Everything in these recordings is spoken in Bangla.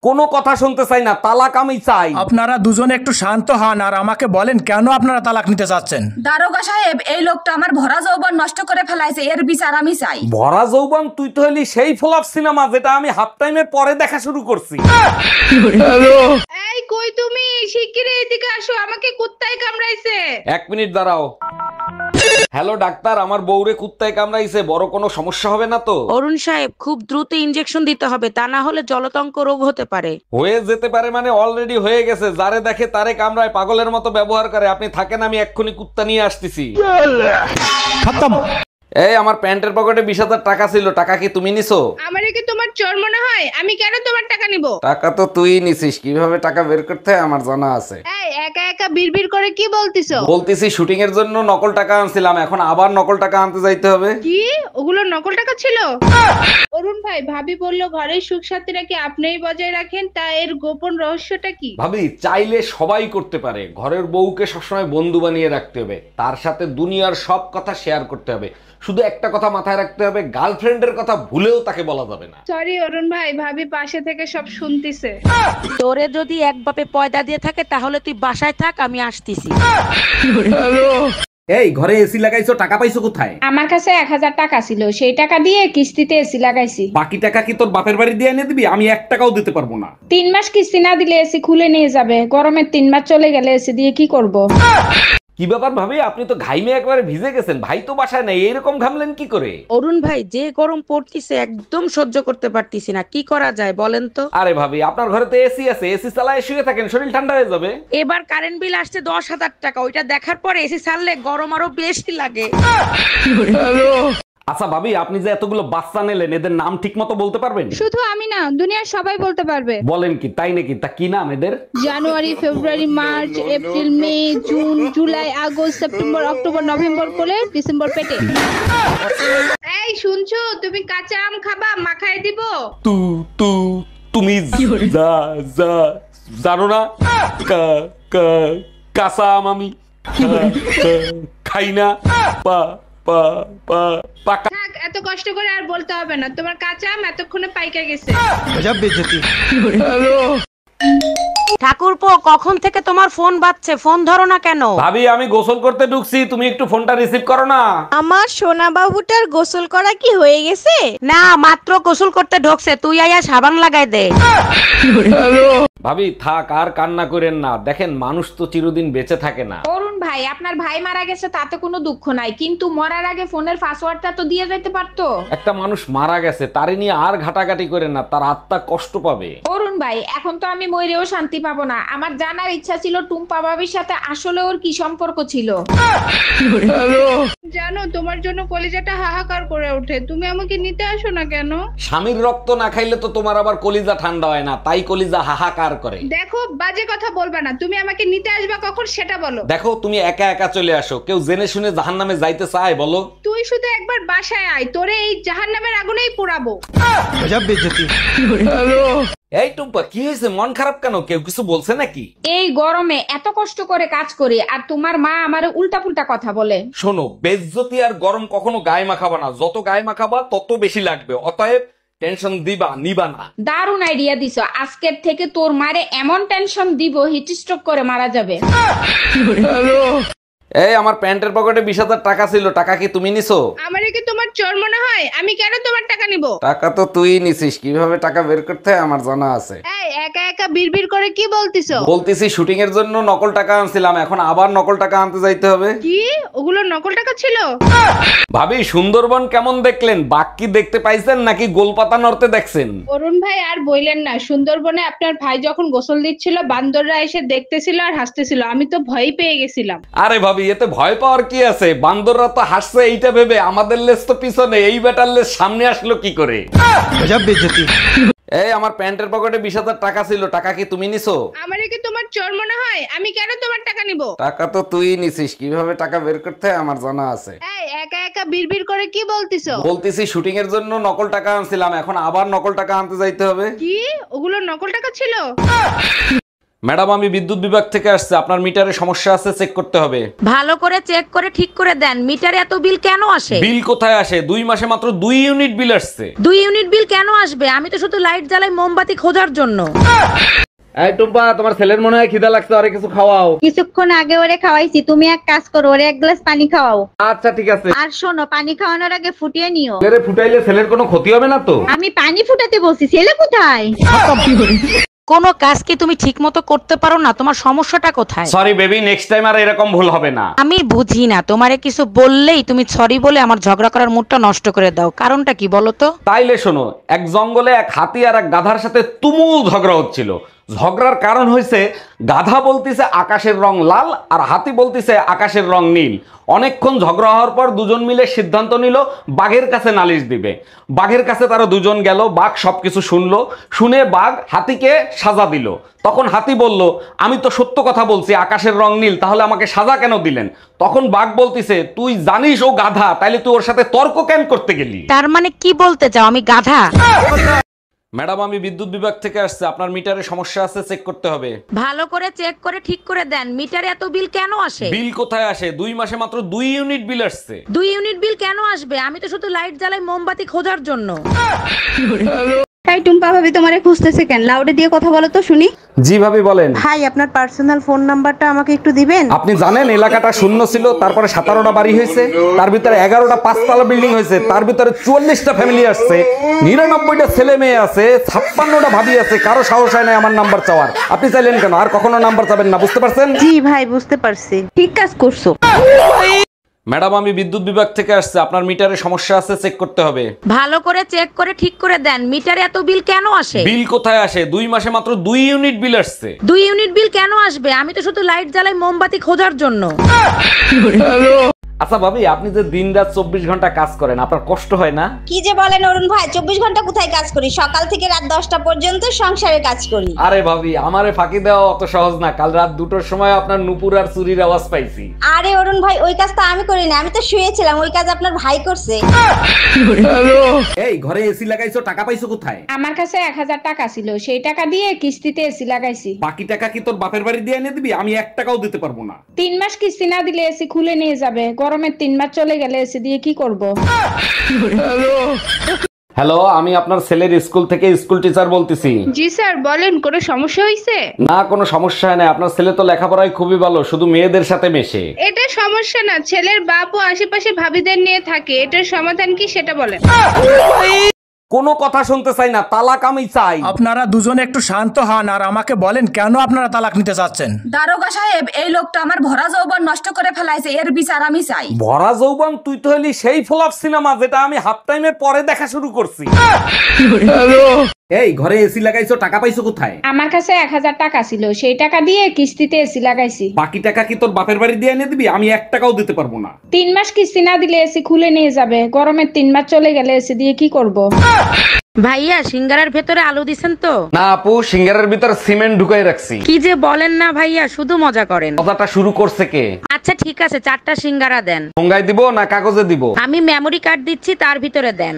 কোনো কথা শুনতে চাই না, তালাক আমি চাই। আপনারা দুজনে একটু শান্ত হন আর আমাকে বলেন কেন আপনারা তালাক নিতে চাচ্ছেন। দারোগা সাহেব, এই লোকটা আমার ভরা যৌবন নষ্ট করে ফেলাইছে, এর বিচার আমি চাই। ভরা যৌবন? তুই তো হলি সেই ফ্লপ সিনেমা যেটা আমি হাফ টাইমের পরে দেখা শুরু করছি। এই কই তুমি? শিগগিরই এদিকে আসো, আমাকে কুত্তায় কামড়াইছে। 1 মিনিট দাঁড়াও। হ্যালো ডাক্তার, আমার বউরে কুত্তায় কামড়াইছে, বড় কোনো সমস্যা হবে না তো? অরুণ সাহেব, খুব দ্রুত ইনজেকশন দিতে হবে, তা না হলে জলতঙ্ক রোগ হতে পারে। হয়ে যেতে পারে মানে অলরেডি হয়ে গেছে। যারে দেখে তারে কামড়ায়, পাগলের মতো ব্যবহার করে। আপনি থাকেন, আমি এক্ষুনি কুত্তা নিয়ে আসতেছি। এই আমার প্যান্টের পকেটে 20,000 টাকা ছিল, টাকা কি তুমি নিছো? আমারে কি তোমার চোর মনে হয়? আমি কেন তোমার টাকা নিব? টাকা তো তুই নিছিস, কিভাবে টাকা বের করতে হয় আমার জানা আছে। এই একা একা বিড়বিড় করে কি বলতিছো? বলতেছি শুটিং এর জন্য নকল টাকা আনছিলাম, এখন আবার নকল টাকা আনতে যাইতে হবে। কি ওগুলো নকল টাকা ছিল? অরুণ ভাই, ভাবি বললো ঘরের সুখ শান্তি নাকি আপনিই বজায় রাখেন, তা এর গোপন রহস্যটা কি? ভাবি, চাইলে সবাই করতে পারে। ঘরের বউকে সবসময় বন্ধু বানিয়ে রাখতে হবে, তার সাথে দুনিয়ার সব কথা শেয়ার করতে হবে। শুধু একটা কথা মাথায় রাখতে হবে, গার্লফ্রেন্ডের কথা ভুলেও তাকে বলা যাবে না। সরি অরুণ ভাই, ভাবি পাশে থেকে সব শুনতিছে। তোরে যদি এক বাপে পয়দা দিয়ে থাকে তাহলে তুই বাসায় থাক, আমি আসতেছি। এই ঘরে এসি লাগাইছো, টাকা পাইছো কোথায়? আমার কাছে 1000 টাকা ছিল, সেই টাকা দিয়ে কিস্তিতে এসি লাগাইছি। বাকি টাকা কি তোর বাপের বাড়ি দিয়ে এনে দিবি? আমি 1 টাকাও দিতে পারবো না। 3 মাস কিস্তি না দিলে এসি খুলে নিয়ে যাবে, গরমের 3 মাস চলে গেলে এসি দিয়ে কি করব? কি ব্যাপার ভাবি, আপনি তো ঘাইমে একবারে ভিজে গেছেন। ভাই তো বাসায় নাই, এরকম ঘামলেন কি করে? অরুণ ভাই, যে গরম পড়তিছে একদম সহ্য করতে পারতিছি না, কি করা যায় বলেন তো? আরে ভাবি, আপনার ঘরে তো এসি আছে, এসি চালায় শুয়ে থাকেন, শরীর ঠান্ডা হয়ে যাবে। এবার কারেন্ট বিল আসছে 10,000 টাকা, ওইটা দেখার পরে এসি ছাড়লে গরম আরো বেশি লাগে। আচ্ছা ভাবি, আপনি যে এতগুলো বাচ্চা নিলেন, এদের নাম ঠিক মতো বলতে পারবেন? শুধু আমি না, দুনিয়ার সবাই বলতে পারবে। বলেন কি, তাই নাকি? তা কি নাম এদের? January, February, March, April, May, June, July, August, September, October, November করে ডিসেম্বর পেটে। এই শুনছো, তুমি কাঁচা আম খাবা? মাখায় দিব? তুমি জানো না কাঁচা আম আমি খাই না। থাক, এত কষ্ট করে আর বলতে হবে না, তোমার কাঁচা আম এতক্ষণে পাইকা গেছে। ঠাকুরপো, কখন থেকে তোমার ফোন বাজছে, ফোন ধরো না কেন? ভাবি, আমি গোসল করতে ঢুকছি, তুমি একটু ফোনটা রিসিভ করো না। আমার সোনা বাবুটার গোসল করা কি হয়ে গেছে? না, মাত্র গোসল করতে ঢোকছে, তুই আয়া সাবান লাগাই দে। ভাবি থাক, আর কান্না করেন না, দেখেন মানুষ তো চিরদিন বেঁচে থাকে না। অরুণ ভাই, আপনার ভাই মারা গেছে তাতে কোনো দুঃখ নাই, কিন্তু মরার আগে ফোনের পাসওয়ার্ডটা তো দিয়ে যেতে পারতো। একটা মানুষ মারা গেছে, তারে নিয়ে আর ঘাটাঘাটি করেন না, তার আত্মা কষ্ট পাবে। অরুণ ভাই, এখন তো আমি মরেও শান্তি পাবো না। আমার জানার ইচ্ছা ছিল টুম্পা ভাবির সাথে আসলে ওর কি সম্পর্ক ছিল। জানো, তোমার জন্য কলিজাটা হাহাকার করে ওঠে, তুমি আমাকে নিতে আসো না কেন? স্বামীর রক্ত না খাইলে তো তোমার আবার কলিজা ঠান্ডা হয় না, তাই কলিজা হাহাকার করে। দেখো, বাজে কথা বলবা না, তুমি আমাকে নিতে আসবা কখন সেটা বলো। দেখো, তুমি একা একা চলে আসো, কেউ জেনে শুনে জাহান্নামে যাইতে চায় বলো? তুই শুধু একবার বাসায় আয়, তোরে এই জাহান্নামের আগুনেই পোড়াবো। এই টুম্পা, কি হয়েছে? মন খারাপ কেন? কেউ কিছু বলছে নাকি? এই গরমে এত কষ্ট করে কাজ করি, আর তোমার মা আমারে উল্টা পুল্টা কথা বলে। শোনো, বেজ্জতি আর গরম কখনো গায়ে মাখাবা না, যত গায়ে মাখাবা তত বেশি লাগবে, অতএব টেনশন দিবা নিবা না। দারুণ আইডিয়া দিছো, আজকের থেকে তোর মারে এমন টেনশন দিব হিট স্ট্রোক করে মারা যাবে। এই আমার প্যান্টের পকেটে 20,000 টাকা ছিল, টাকা কি তুমি নিছো? আমারে কি তোমার চোর মনে হয়? আমি কেন তোমার টাকা নিব? টাকা তো তুই নিছিস, কিভাবে টাকা বের করতে হয় আমার জানা আছে। এই একা একা বিড়বিড় করে কি বলতিছো? বলতেছি শুটিং এর জন্য নকল টাকা আনছিলাম, এখন আবার নকল টাকা আনতে যাইতে হবে। কি ওগুলো নকল টাকা ছিল? ভাবি, সুন্দরবন কেমন দেখলেন? বাঘ কি দেখতে পাইছেন নাকি গোলপাতা নড়তে দেখছেন? অরুণ ভাই, আর বইলেন না, সুন্দরবনে আপনার ভাই যখন গোসল দিচ্ছিল, বান্দররা এসে দেখতেছিল আর হাসতেছিল, আমি তো ভয়ই পেয়ে গেছিলাম। আরে ভাবি, এতে ভয় পাওয়ার কি আছে? বান্দররা তো হাসছে এইটা ভেবে, আমাদের লেজ তো পিছনে, এই বেটার লেজ সামনে আসলো কি করে? এই আমার প্যান্টের পকেটে 20,000 টাকা ছিল, টাকা কি তুমি নিছো? আমারে কি তোমার চোর মনে হয়? আমি কেন তোমার টাকা নিব? টাকা তো তুই নিছিস, কিভাবে টাকা বের করতে হয় আমার জানা আছে। এই একা একা বিড়বিড় করে কি বলতিছো? বলতেছি শুটিং এর জন্য নকল টাকা আনছিলাম, এখন আবার নকল টাকা আনতে যাইতে হবে। কি ওগুলো নকল টাকা ছিল? ম্যাডাম আমি বিদ্যুৎ বিভাগ থেকে আসছে, আপনার মিটারে সমস্যা আছে, চেক করতে হবে। ভালো করে চেক করে ঠিক করে দেন, মিটারে এত বিল কেন আসে? বিল কোথায় আসে? 2 মাসে মাত্র 2 ইউনিট বিল আসছে। 2 ইউনিট বিল কেন আসবে? আমি তো শুধু লাইট জ্বালাই মোমবাতি খোঁজার জন্য। এই টুম্পা, তোমার ছেলের মনে হয় খিদা লাগছে, আরে কিছু খাওয়াও। কিছুক্ষণ আগে ওরে খাওয়াইছি, তুমি এক কাজ করো, ওরে এক গ্লাস পানি খাওয়াও। আচ্ছা ঠিক আছে। আর শোনো, পানি খাওয়ানোর আগে ফুটিয়ে নিও। ছেলে ফুটাইলে ছেলের কোনো ক্ষতি হবে না তো? আমি পানি ফুটাতে বলছি, ছেলে কোথায়? কোনো কাজ কি তুমি ঠিক মতো করতে পারো না? তোমার সমস্যাটা কোথায়? সরি বেবি, নেক্সট টাইম আর এরকম ভুল হবে না। আমি বুঝি না, তোমারে কিছু বললেই তুমি সরি বলে আমার ঝগড়া করার মুডটা নষ্ট করে দাও। কারণটা কি বলো তো? তাইলে শোনো, এক জঙ্গলে এক হাতি আর এক গাধার সাথে তুমুল ঝগড়া হচ্ছিল। ঝগড়ার কারণ হয়েছে গাধা বলতিছে আকাশের রং লাল আর হাতি বলতিছে আকাশের রং নীল। অনেকক্ষণ ঝগড়া হওয়ার পর দুজন মিলে সিদ্ধান্ত নিল বাঘের কাছে নালিশ দিবে। বাঘের কাছে তারা দুজন গেল, বাঘ সবকিছু শুনলো, শুনে বাঘ হাতিকে সাজা দিল। তখন হাতি বলল, আমি তো সত্য কথা বলছি আকাশের রং নীল, তাহলে আমাকে সাজা কেন দিলেন? তখন বাঘ বলতিছে, তুই জানিস ও গাধা, তাইলে তুই ওর সাথে তর্ক কেন করতে গেলি? তার মানে কি বলতে চাও আমি গাধা? ম্যাডাম আমি বিদ্যুৎ বিভাগ থেকে আসছে, আপনার মিটারে সমস্যা আছে, চেক করতে হবে। ভালো করে চেক করে ঠিক করে দেন, মিটারে এত বিল কেন আসে? বিল কোথায় আসে? 2 মাসে মাত্র 2 ইউনিট বিল আসছে। 2 ইউনিট বিল কেন আসবে? আমি তো শুধু লাইট জ্বালাই মোমবাতি খোঁজার জন্য। তাই টুম্পা ভাবি তোমারে খুঁজতেছে কেন? লাউডে দিয়ে কথা বলো তো শুনি। জি ভাবি বলেন। ভাই আপনার পার্সোনাল ফোন নাম্বারটা আমাকে একটু দিবেন? আপনি জানেন এলাকাটা শূন্য ছিল, তারপরে 17টা বাড়ি হয়েছে, তার ভিতরে 11টা 5তলা বিল্ডিং হয়েছে, তার ভিতরে 44টা ফ্যামিলি আসছে, 99টা ছেলে মেয়ে আছে, 56টা ভাবি আছে, কারো সাহস হয় না আমার নাম্বার চাওয়ার। আপনি চাইলেন কেন? আর কখনো নাম্বার চাবেন না, বুঝতে পারছেন? জি ভাই বুঝতে পারছি। ঠিক কাজ করছো। ম্যাডাম আমি বিদ্যুৎ বিভাগ থেকে আসছে, আপনার মিটারে সমস্যা আছে, চেক করতে হবে। ভালো করে চেক করে ঠিক করে দেন, মিটারে এত বিল কেন আসে? বিল কোথায় আসে? 2 মাসে মাত্র 2 ইউনিট বিল আসছে। 2 ইউনিট বিল কেন আসবে? আমি তো শুধু লাইট জ্বালাই মোমবাতি খোঁজার জন্য। আচ্ছা ভাবি, আপনি যে দিনরাত 24 ঘন্টা কাজ করেন, আপনার কষ্ট হয় না? কি যে বলেন অরুণ ভাই, 24 ঘন্টা কোথায় কাজ করি? সকাল থেকে রাত 10টা পর্যন্ত সংসারে কাজ করি। আরে ভাবি, আমারে ফাঁকি দেওয়া অত সহজ না। কাল রাত 2টোর সময় আপনার নুপুর আর চুরির আওয়াজ পাইছি। আরে অরুণ ভাই, ওই কাজ তো আমি করি না, আমি তো শুয়েছিলাম, ওই কাজ আপনার ভাই করছে। এই ঘরে এসি লাগাইছো, টাকা পাইছো কোথায়? আমার কাছে 1000 টাকা ছিল, সেই টাকা দিয়ে কিস্তিতে এসি লাগাইছি। বাকি টাকা কি তোর বাপের বাড়ি দিয়ে এনে দিবি? আমি 1 টাকাও দিতে পারবো না। 3 মাস কিস্তি না দিলে এসি খুলে নিয়ে যাবে। গরমের 3 মাস চলে গেলে এসি দিয়ে কি করব? হ্যালো, আমি আপনার ছেলের স্কুল থেকে স্কুল টিচার বলতেছি। জি স্যার বলেন, কোনো সমস্যা হয়েছে? না কোনো সমস্যা হয় না, আপনার ছেলে তো লেখাপড়ায় খুবই ভালো, শুধু মেয়েদের সাথে মেশে। এটা সমস্যা না, ছেলের বাপ ও আশেপাশে ভাবিদের নিয়ে থাকে। এটার সমাধান কি সেটা বলেন। কোনো কথা শুনতে চাই না, তালাক আমি চাই। আপনারা দুজনে একটু শান্ত হন আর আমাকে বলেন কেন আপনারা তালাক নিতে চাচ্ছেন। দারোগা সাহেব, এই লোকটা আমার ভরা যৌবন নষ্ট করে ফেলাইছে, এর বিচার আমি চাই। ভরা যৌবন? তুই তো হলি সেই ফ্লপ সিনেমা যেটা আমি হাফ টাইমের পরে দেখা শুরু করছি। এই ঘরে এসি লাগাইছো, টাকা পাইছো কোথায়? আমার কাছে 1000 টাকা ছিল, সেই টাকা দিয়ে কিস্তিতে এসি লাগাইছি। বাকি টাকা কি তোর বাপের বাড়ি দিয়ে এনে দিবি? আমি 1 টাকাও দিতে পারবো না। 3 মাস কিস্তি না দিলে এসি খুলে নিয়ে যাবে। গরমের 3 মাস চলে গেলে এসি দিয়ে কি করব? ভাইয়া সিঙ্গারার ভেতরে আলু দিছেন তো? না আপু, সিঙ্গারের ভিতর সিমেন্ট ঢুকাই রাখছি। কি যে বলেন না ভাইয়া, শুধু মজা করেন। কথাটা শুরু করছে কে? আচ্ছা ঠিক আছে, 4টা সিঙ্গারা দেন। ঠোঙ্গায় দিব না কাগজে দিব? আমি মেমরি কার্ড দিচ্ছি, তার ভিতরে দেন।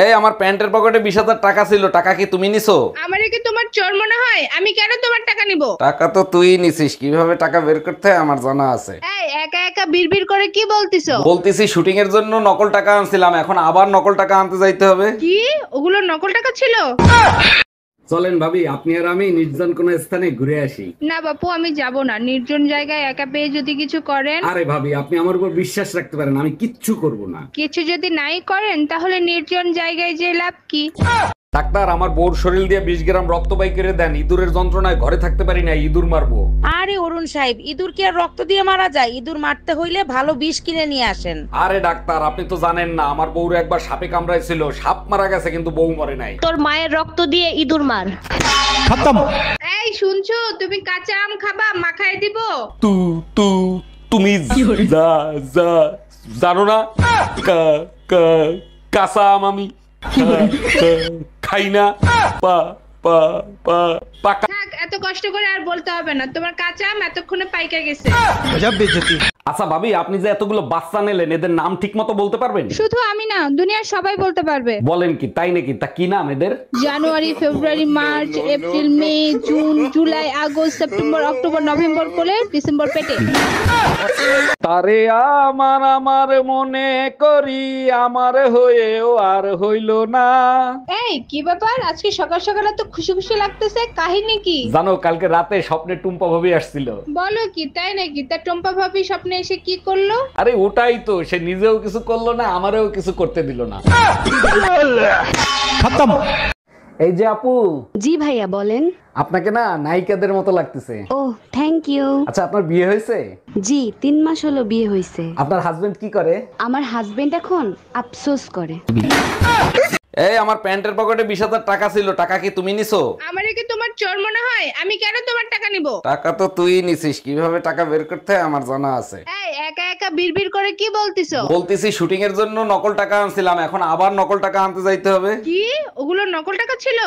এই আমার প্যান্টের পকেটে 20,000 টাকা ছিল, টাকা কি তুমি নিছো? আমারে কি তোমার চোর মনে হয়? আমি কেন তোমার টাকা নিব? টাকা তো তুই নিছিস, কিভাবে টাকা বের করতে হয় আমার জানা আছে। এই একা একা বিড়বিড় করে কি বলতিছো? বলতেছি শুটিং এর জন্য নকল টাকা আনছিলাম, এখন আবার নকল টাকা আনতে যাইতে হবে। কি ওগুলো নকল টাকা ছিল? চলেন ভাবি, আপনি আর আমি নির্জন কোন স্থানে ঘুরে আসি। না বাপু, আমি যাব না। নির্জন জায়গায় একা পেয়ে যদি কিছু করেন। আরে ভাবি, আপনি আমার উপর বিশ্বাস রাখতে পারেন, আমি কিচ্ছু করব না। কিছু যদি নাই করেন তাহলে নির্জন জায়গায় যে লাভ কি? ডাক্তার, আমার বউর শরীর দিয়ে 20 গ্রাম রক্ত বাই করে দেন, ইঁদুরের যন্ত্রণায় ঘরে থাকতে পারি না, ইঁদুর মারবো। আরে অরুণ সাহেব, ইঁদুর কি আর রক্ত দিয়ে মারা যায়? ইঁদুর মারতে হইলে ভালো বিষ কিনে নিয়ে আসেন। আরে ডাক্তার, আপনি তো জানেন না, আমার বউর একবার সাপে কামড়াইছিল, সাপ মারা গেছে কিন্তু বউ মরে নাই। তোর মায়ের রক্ত দিয়ে ইঁদুর মার। এই শুনছো, তুমি কাঁচা আম খাবা? মাখায় দিব? তুমি জানো না কাঁচা আম আমি খাই না, পাকা থাক, এত কষ্ট করে আর বলতে হবে না, তোমার কাঁচা আম এতক্ষণে পাইকা গেছে। আচ্ছা ভাবি, আপনি যে এতগুলো বাচ্চা নিলেন, এদের নাম ঠিক মতো বলতে পারবেন? শুধু আমি না, দুনিয়ার সবাই বলতে পারবে। বলেন কি, তাই নাকি? তা কি নাম এদের? January, February, March, April, May, June, July, August, September, October, November কোলে, ডিসেম্বর পেটে। তারে আমার আমার মনে করি, আমার হয়েও আর হইল না। এই কি ব্যাপার, আজকে সকাল সকাল তো খুশি খুশি লাগতেছে, কাহিনী কি? জানো, কালকে রাতে স্বপ্নে টুম্পা ভাবি আসছিল। বলো কি, তাই নাকি? তা টম্পা ভাবি স্বপ্নে এসে কি করলো? আরে ওটাই তো, সে নিজেও কিছু করলো না, আমারও কিছু করতে দিল না। খতম। এই যে আপু, জি ভাইয়া বলেন। আপনাকে না নায়িকাদের মতো লাগতেছে। ও থ্যাংক ইউ। আচ্ছা, আপনার বিয়ে হয়েছে? জি 3 মাস হলো বিয়ে হয়েছে। আপনার হাজবেন্ড কি করে? আমার হাজবেন্ড এখন আফসোস করে। এই, আমার প্যান্টের পকেটে 20,000 টাকা ছিল, টাকা কি তুমি নিছো? আমারে কি তোমার চোর মনে হয়? আমি কেন তোমার টাকা নিব? টাকা তো তুই নিছিস, কিভাবে টাকা বের করতে হয় আমার জানা আছে। এই একা একা বিড়বিড় করে কি বলতিছো? বলতেছি শুটিং এর জন্য নকল টাকা আনছিলাম, এখন আবার নকল টাকা আনতে যাইতে হবে। কি ওগুলো নকল টাকা ছিল?